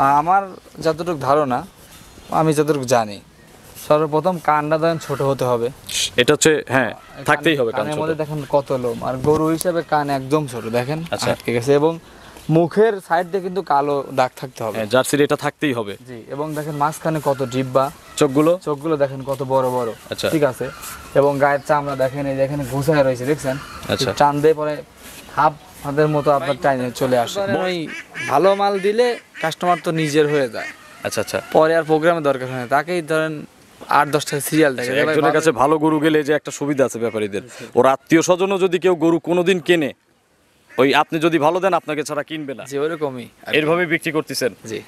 আমার যতটুকু ধারণা, আমি যতটুকু জানি, সর্বপ্রথম কানটা দেখেন ছোট হতে হবে। এটা হচ্ছে হ্যাঁ, থাকতেই হবে। কানের মধ্যে দেখেন কত লোম, আর গরু হিসাবে কান একদম ছোট দেখেন আটকে গেছে, এবং মুখের সাইড দিয়ে কিন্তু কালো দাগ থাকতে হবে। জার্সির এটা থাকতেই হবে। জি, এবং দেখেন মাঝখানে কত জিহ্বা, চোখগুলো দেখেন কত বড় বড়। আচ্ছা, ঠিক আছে। এবং গায়ের চামড়া দেখেন, এই দেখেন ঘুষায় রয়েছে, দেখছেন? আচ্ছা, টান দিয়ে পরে হাতের মতো আপনার টাইনে চলে আসে। ওই ভালো মাল দিলে কাস্টমার তো নিজের হয়ে যায়। আচ্ছা আচ্ছা, পরে আর প্রোগ্রামে দরকার হয় না, তাকেই ধরেন 8-10টা সিরিয়াল দেখে। একজনের কাছে ভালো গরু গেলে যে একটা সুবিধা আছে ব্যাপারীদের, ওর আত্মীয় স্বজনও যদি কেউ গরু কোনোদিন কেনে, ওই আপনি যদি ভালো দেন আপনাকে ছাড়া কিনবে না। জি, ওরকমই এরভাবে বিক্রি করতেছেন। জি।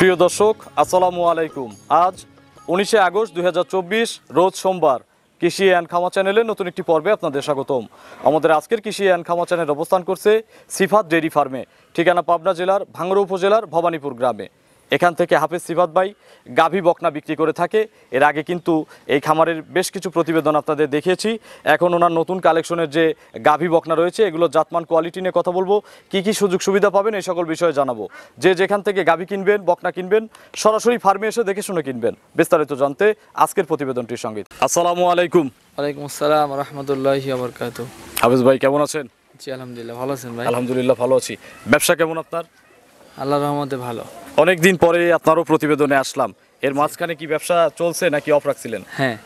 প্রিয় দর্শক, আসসালামু আলাইকুম। আজ 19শে আগস্ট 2024, রোজ সোমবার। কৃষি অ্যান্ড খামা চ্যানেলের নতুন একটি পর্বে আপনাদের স্বাগতম। আমাদের আজকের কৃষি অ্যান্ড খামা চ্যানেল অবস্থান করছে সিফাত ডেইরি ফার্মে, ঠিকানা পাবনা জেলার ভাঙ্গুড়া উপজেলার ভবানীপুর গ্রামে। এখান থেকে হাফেজ সিফাত ভাই গাভী বকনা বিক্রি করে থাকে। এর আগে কিন্তু এই খামারের বেশ কিছু প্রতিবেদন আপনাদের দেখিয়েছি। এখন ওনার নতুন কালেকশনের যে গাভী বকনা রয়েছে, এগুলো জাতমান কোয়ালিটি নিয়ে কথা বলবো, কি কি সুযোগ সুবিধা পাবেন এই সকল বিষয়ে জানাবো। যে যেখান থেকে গাভী কিনবেন, বকনা কিনবেন, সরাসরি ফার্মে এসে দেখে শুনে কিনবেন। বিস্তারিত জানতে আজকের প্রতিবেদনটির সঙ্গে। আসসালামু আলাইকুম। ওয়ালাইকুম আসসালাম ওয়া রাহমাতুল্লাহি ওয়া বারাকাতুহু। হাফেজ ভাই কেমন আছেন? জি আলহামদুলিল্লাহ, ভালো আছেন ভাই? আলহামদুলিল্লাহ ভালো আছি। ব্যবসা কেমন আপনার? আল্লাহর রহমতে ভালো। অনেকদিন পরে আপনারও প্রতিবেদনে আসলাম। এর মাঝখানে কি ব্যবসা চলছে নাকি অফ রাখছিলেন? হ্যাঁ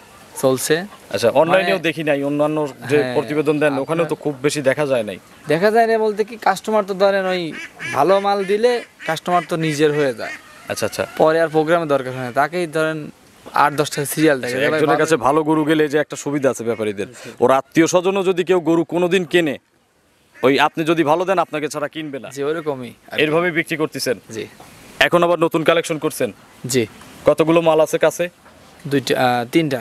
চলছে। আচ্ছা, অনলাইনেও দেখি নাই, অন্যান্য যে প্রতিবেদন দেন ওখানেও তো খুব বেশি দেখা যায় নাই। দেখা যায় না বলতে কি, কাস্টমার তো ধরেন ওই ভালো মাল দিলে কাস্টমার তো নিজের হয়ে যায়। আচ্ছা আচ্ছা, পরে আর প্রোগ্রামে দরকার হয় না, তাকেই ধরেন 8-10টা সিরিয়াল দেখে। একজনের কাছে ভালো গরু গেলে যে একটা সুবিধা আছে ব্যাপারীদের, ওর আত্মীয় স্বজনও যদি কেউ গরু কোনোদিন কেনে, ওই আপনি যদি ভালো দেন আপনাকে ছাড়া কিনবে না। জি, ওরকমই এরভাবে বিক্রি করতেছেন। জি। এখন আবার নতুন কালেকশন করছেন। জি। কতগুলো মাল আছে কাছে? তিনটা।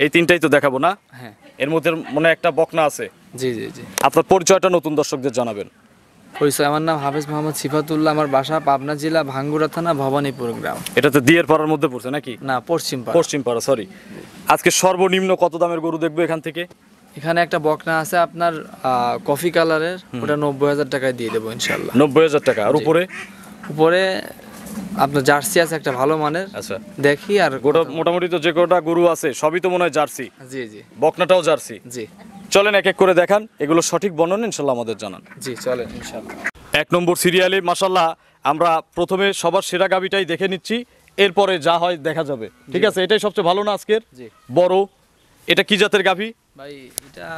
এই তিনটাই তো দেখাবো না? হ্যাঁ। এর মধ্যে মনে হয় একটা বকনা আছে। জি জি জি। আপনার পরিচয়টা নতুন দর্শকদের জানাবেন। পরিচয়, আমার নাম হাফেজ মোহাম্মদ সিফাতুল্লাহ, আমার বাসা পাবনা জেলা ভাঙ্গুড়া থানা ভবানীপুর গ্রাম। এটা তো দিয়ের পাড়ার মধ্যে পড়ছে নাকি? না, পশ্চিম পাড়া, সরি। আজকে সর্বনিম্ন কত দামের গরু দেখবো এখান থেকে? এখানে একটা বকনা আছে আপনার কফি কালারের, ওটা 90,000 টাকায় দিয়ে দেবো ইনশাল্লাহ। 90,000 টাকা। আর উপরে? উপরে আপনার জার্সি আছে একটা ভালো মানের। আচ্ছা, দেখি। আর গোটা মোটামুটি তো যে কটা গরু আছে সবই তো মনে হয় জার্সি। জি জি। বকনাটাও জার্সি। জি। চলেন এক এক করে দেখান, এগুলো সঠিক বর্ণনা ইনশাল্লাহ আমাদের জানান। জি চলেন ইনশাল্লাহ। 1 নম্বর সিরিয়ালে মাশাল্লাহ আমরা প্রথমে সবার সেরা গাবিটাই দেখে নিচ্ছি, এরপরে যা হয় দেখা যাবে। ঠিক আছে, এটাই সবচেয়ে ভালো না আজকের? জি। বড়। এটা কি জাতের গাভি ভাই? এটা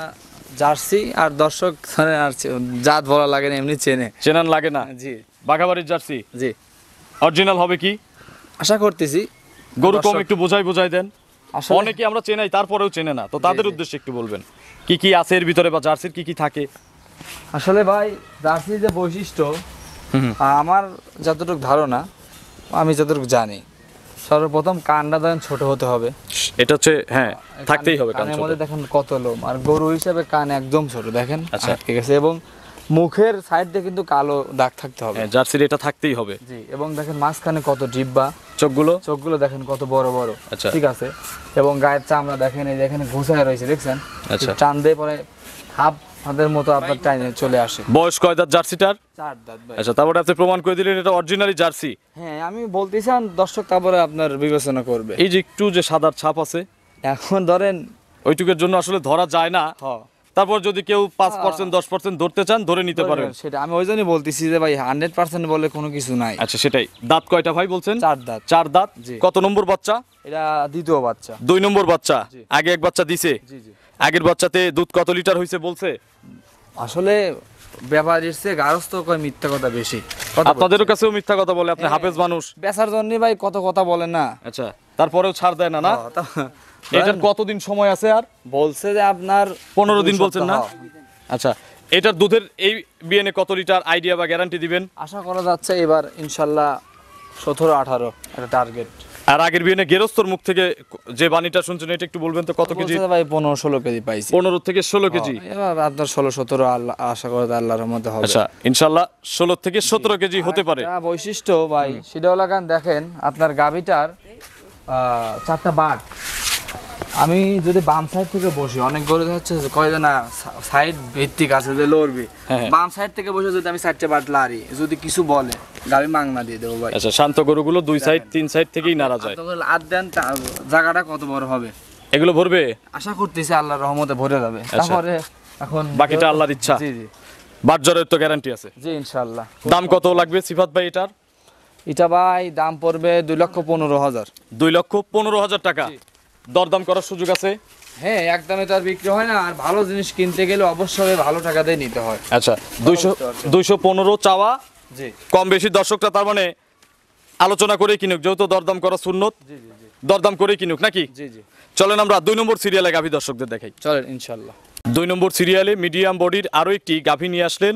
জার্সি। আর দর্শক আর জাত বলা লাগে না, এমনি চেনান লাগে না। জি। বাঘাবাড়ির জার্সি। জি। অরিজিনাল হবে কি আশা করতেছি। গরু কম একটু বোঝাই দেন। অনেকে আমরা চেনাই তারপরেও চেনে না, তো তাদের উদ্দেশ্যে একটু বলবেন কি কি আছে এর ভিতরে, বা জার্সির কি কি থাকে? আসলে ভাই জার্সির যে বৈশিষ্ট্য, আমার যতটুকু ধারণা, আমি যতটুকু জানি, সর্বপ্রথম কানটা দেখেন ছোট হতে হবে। এটা হচ্ছে হ্যাঁ, থাকতেই হবে। কানের মধ্যে দেখেন কত লোম, আর গরু হিসাবে কান একদম ছোট দেখেন আটকে গেছে, এবং মুখের সাইড দিয়ে কিন্তু কালো দাগ থাকতে হবে। জার্সির এটা থাকতেই হবে। জি। এবং দেখেন মাঝখানে কত জিহ্বা, চোখগুলো দেখেন কত বড় বড়। আচ্ছা, ঠিক আছে। এবং গায়ের চামড়া দেখেন, এই দেখেন ঘুষায় রয়েছে, দেখছেন? আচ্ছা, টান দিয়ে পরে হাতের মতো আপনার টাইনে চলে আসে। বয়স কয় দাঁত জার্সিটার? 4 দাঁত ভাই। আচ্ছা, তারপরে আপনি প্রমাণ করে দিলেন এটা অরিজিনালি জার্সি। হ্যাঁ, আমি বলতেছি, দর্শক তারপরে আপনার বিবেচনা করবে। এই যে একটু যে সাদার ছাপ আছে, এখন ধরেন ওইটুকের জন্য আসলে ধরা যায় না। তারপর যদি কেউ 5% 10% ধরতে চান ধরে নিতে পারেন। সেটা আমি ওই জন্যই বলতেছি যে ভাই 100% বলে কোনো কিছু নাই। আচ্ছা, সেটাই। দাঁত কয়টা ভাই বলছেন? 4 দাঁত। 4 দাঁত। কত নম্বর বাচ্চা এটা? দ্বিতীয় বাচ্চা। 2 নম্বর বাচ্চা। আগে এক বাচ্চা দিছে? জি জি। আগের বাচ্চাতে দুধ কত লিটার হয়েছে বলছে? আসলে ব্যাপারীর চেয়ে গারস্থ কয় মিথ্যা কথা বেশি। আপনাদেরও কাছেও মিথ্যা কথা বলে? আপনি হাফেজ মানুষ, বেচার জন্য ভাই কত কথা বলে না। আচ্ছা, তারপরেও ছাড় দেয় না? না এটার কতদিন সময় আছে আর? বলছে যে আপনার 15 দিন 2 বলছেন না? সপ্তাহ। আচ্ছা, এটার দুধের এই বিয়ানে কত লিটার আইডিয়া বা গ্যারান্টি দিবেন? আশা করা যাচ্ছে এবার ইনশাল্লাহ 17-18 একটা টার্গেট। আর আগের বিয়ানে গেরস্তর মুখ থেকে যে বাণীটা শুনছেন এটা একটু বলবেন তো, কত কেজি? বলছে ভাই 15-16 কেজি পাইছি। 15 থেকে 16 কেজি। এবার আপনার 16-17 আল্লাহ আশা করা যায় আল্লাহর রহমতে হবে। আচ্ছা, ইনশাআল্লাহ 16 থেকে 17 কেজি হতে পারে। একটা বৈশিষ্ট্য ভাই সেটা হলো কারণ দেখেন আপনার গাভিটার 4টা বাট। আমি যদি বাম সাইড থেকে বসি, অনেক গরু হচ্ছে কয় না সাইড ভিত্তিক আছে যে লড়বি, হ্যাঁ। বাম সাইড থেকে বসে যদি আমি 4টে বাট লারি, যদি কিছু বলে গাভি মাংনা দিয়ে দেবো ভাই। আচ্ছা, শান্ত গরুগুলো দুই সাইড তিন সাইড থেকেই নাড়া যায়। আর দেন জায়গাটা কত বড় হবে এগুলো ভরবে? আশা করতেছি আল্লাহর রহমতে ভরে যাবে। তারপরে এখন বাকিটা আল্লাহর ইচ্ছা। জি জি বাটজরের তো গ্যারান্টি আছে। জি ইনশাআল্লাহ। দাম কত লাগবে সিফাত ভাই এটার? এটা ভাই দাম পড়বে 2,15,000। 2,15,000 টাকা। দরদাম করার সুযোগ আছে? হ্যাঁ, একদমই তো আর বিক্রি হয় না। আর ভালো জিনিস কিনতে গেলে অবশ্যই ভালো টাকা দিয়ে নিতে হয়। আচ্ছা, 215 চাওয়া, জি কম বেশি দর্শকরা তার মানে আলোচনা করে কিনুক, যেহেতু দরদাম করা সুন্নত, জি জি জি দরদাম করে কিনুক নাকি? জি জি চলেন আমরা 2 নম্বর সিরিয়ালে গাভী দর্শকদের দেখাই। চলেন ইনশাআল্লাহ। 2 নম্বর সিরিয়ালে মিডিয়াম বডির আরো একটি গাভী নিয়ে আসলেন।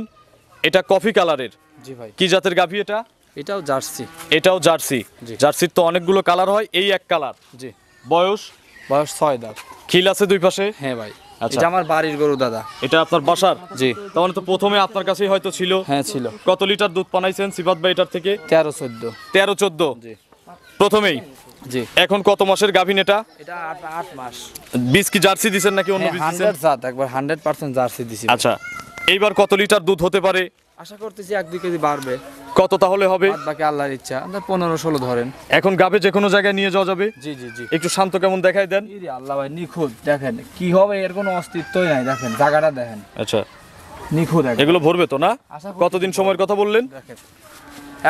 এটা কফি কালারের। জি ভাই, কি জাতের গাভী এটা? এটাও জার্সি। এটাও জার্সি। জি। জার্সির তো অনেকগুলো কালার হয়, এই এক কালার। জি, বয়স? বয়স 6 দাঁত। খিল আছে দুই পাশে? হ্যাঁ ভাই, আচ্ছা। এটা আমার বাড়ির গরু দাদা। এটা আপনার বাসার? জি তার মানে তো প্রথমে আপনার কাছেই হয়তো ছিল। হ্যাঁ ছিল। কত লিটার দুধ পানাইছেন সিফাত ভাই এটার থেকে? 13-14। 13-14 জি প্রথমেই। জি, এখন কত মাসের গাভীন এটা? এটা 8 মাস। বীজ কি জার্সি দিছেন নাকি অন্য বীজ দিছেন? 100 জাত, একবার 100% জার্সি দিছি। আচ্ছা, এইবার কত লিটার দুধ হতে পারে? আশা করতেছি 1-2 কেজি বাড়বে। কত তাহলে হবে? বাদ বাকি আল্লাহর ইচ্ছা। আপনার 15-16 ধরেন। এখন গাভী যে কোনো জায়গায় নিয়ে যাওয়া যাবে? জি জি জি। একটু শান্ত কেমন দেখাই দেন। ইরে আল্লাহ ভাই, নিখুঁত। দেখেন কি হবে, এর কোনো অস্তিত্বই নাই। দেখেন জায়গাটা দেখেন, আচ্ছা, নিখুঁত একদম। এগুলো ভরবে তো না? আশা করছি কতদিন সময়ের কথা বললেন? দেখেন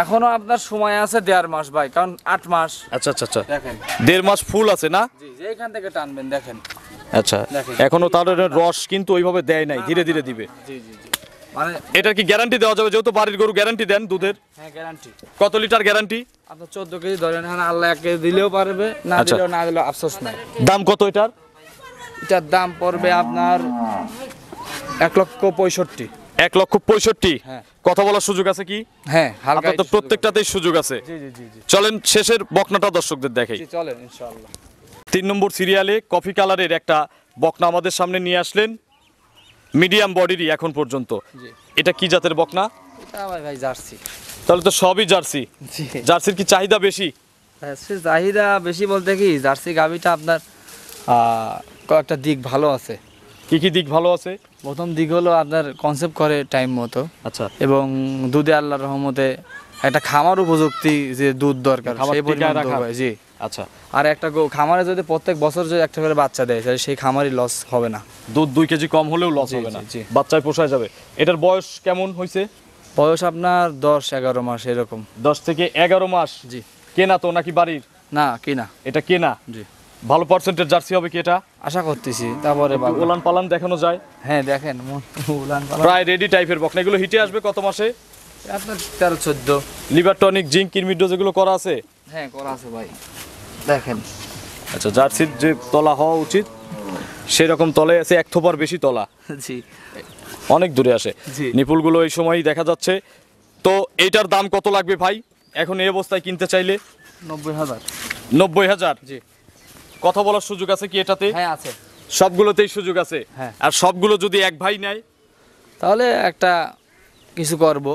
এখনো আপনার সময় আছে 1.5 মাস ভাই, কারণ 8 মাস। আচ্ছা আচ্ছা আচ্ছা, দেখেন 1.5 মাস ফুল আছে না? জি, যেখান থেকে টানবেন দেখেন। আচ্ছা, দেখেন। এখনো তার রস কিন্তু ওইভাবে দেয় নাই, ধীরে ধীরে দিবে। জি জি জি, মানে এটার কি গ্যারান্টি দেওয়া যাবে, যেহেতু বাড়ির গরু গ্যারান্টি দেন দুধের? হ্যাঁ গ্যারান্টি। কত লিটার গ্যারান্টি? আপনার 14 কেজি ধরেন, হ্যাঁ আল্লাহ 1 কেজি দিলেও পারবে, না আচ্ছা। দিলেও না দিলেও আফসোস নাই। দাম কত এটার? এটার দাম পড়বে আপনার 1,65,000। 1,65,000। হ্যাঁ। কথা বলার সুযোগ আছে কি? হ্যাঁ হালকা আপনার তো প্রত্যেকটাতেই সুযোগ আছে। জি জি জি জি চলেন শেষের বকনাটা দর্শকদের দেখাই। জি, চলেন ইনশাআল্লাহ। 3 নম্বর সিরিয়ালে কফি কালারের একটা বকনা আমাদের সামনে নিয়ে আসলেন, মিডিয়াম বডিরই এখন পর্যন্ত। জি, এটা কি জাতের বকনা? এটা ভাই জার্সি। তাহলে তো সবই জার্সি। জি, জার্সির কি চাহিদা বেশি? জার্সির চাহিদা বেশি বলতে কি, জার্সি গাভিটা আপনার কয়েকটা দিক ভালো আছে। কি কি দিক ভালো আছে? প্রথম দিক হলো আপনার কনসেপ্ট করে টাইম মতো, আচ্ছা, এবং দুধে আল্লাহর রহমতে একটা খামার উপযুক্তি যে দুধ দরকার খাবার সেই টিকায় পরিমাণ দুধ রাখা। হয়। জি, আচ্ছা, আর একটা খামারে যদি প্রত্যেক বছর যদি একটা করে বাচ্চা দেয়, তাহলে সেই খামারই লস হবে না। দুধ 2 কেজি কম হলেও লস জি, হবে না, জি, জি। বাচ্চায় পোষায় যাবে। এটার বয়স কেমন হয়েছে? বয়স আপনার 10-11 মাস এরকম। 10 থেকে 11 মাস। জি, কেনা তো নাকি বাড়ির? না কিনা। এটা কেনা। জি, ভালো পার্সেন্টের জার্সি হবে কি এটা? আশা করতেছি। তারপরে একটু ওলান পালান দেখানো যায়? হ্যাঁ দেখেন উলান পালান। প্রায় রেডি টাইপের বকনা। এগুলো হিটে আসবে কত মাসে? আপনার 13-14। লিভার টনিক, জিঙ্ক, কিরমিডো যেগুলো করা আছে? হ্যাঁ করা আছে ভাই, দেখেন। আচ্ছা, জার্সির যে তলা হওয়া উচিত সেরকম তলায় আছে, 1 থোপার বেশি তলা, জি অনেক দূরে আসে। জি। নিপুলগুলো এই সময়ই দেখা যাচ্ছে। তো এইটার দাম কত লাগবে ভাই এখন এই অবস্থায় কিনতে চাইলে? 90,000। 90,000। জি, কথা বলার সুযোগ আছে কি এটাতে? হ্যাঁ আছে। সবগুলোতেই সুযোগ আছে। হ্যাঁ। আর সবগুলো যদি এক ভাই নেয়? তাহলে একটা কিছু করব,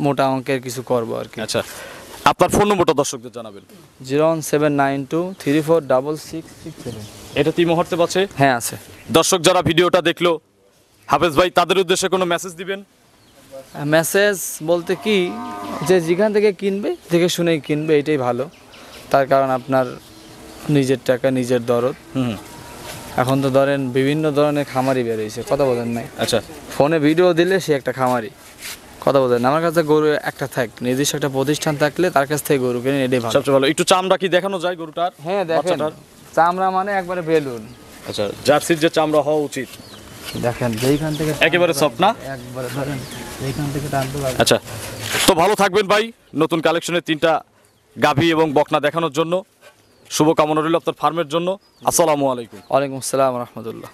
মোটা অঙ্কের কিছু করব আর কি। আচ্ছা, আপনার ফোন নম্বরটা দর্শকদের জানাবেন। 01792346667। এটা তিন মুহূর্তে পাচ্ছে। হ্যাঁ আছে। দর্শক যারা ভিডিওটা দেখলো, হাফেজ ভাই তাদের উদ্দেশ্যে কোনো মেসেজ দিবেন? মেসেজ বলতে কি, যে যেখান থেকে কিনবে দেখে শুনেই কিনবে, এটাই ভালো। তার কারণ আপনার নিজের টাকা নিজের দরদ। হুম, এখন তো ধরেন বিভিন্ন ধরনের খামারি বেরিয়েছে, কথা বলেন নাই। আচ্ছা, ফোনে ভিডিও দিলে সে একটা খামারি, কথা বলেন। আমার কাছে গরু একটা থাক, নির্দিষ্ট একটা প্রতিষ্ঠান থাকলে তার কাছ থেকে গরু কিনে, এটাই ভালো। সবচেয়ে ভালো। একটু চামড়া কি দেখানো যায় গরুটার? হ্যাঁ দেখেন, বাচ্চাটার? চামড়া মানে একবারে বেলুন। আচ্ছা, জার্সির যে চামড়া হওয়া উচিত দেখেন যেইখান থেকে একেবারে সফট না? একবারে ধরেন এইখান থেকে টানতে পারবে। আচ্ছা, তো ভালো থাকবেন ভাই। নতুন কালেকশনের 3টা গাভী এবং বকনা দেখানোর জন্য শুভকামনা রইল আপনার ফার্মের জন্য। আসসালামু আলাইকুম। ওয়ালাইকুম আসসালাম রহমতুল্লাহ।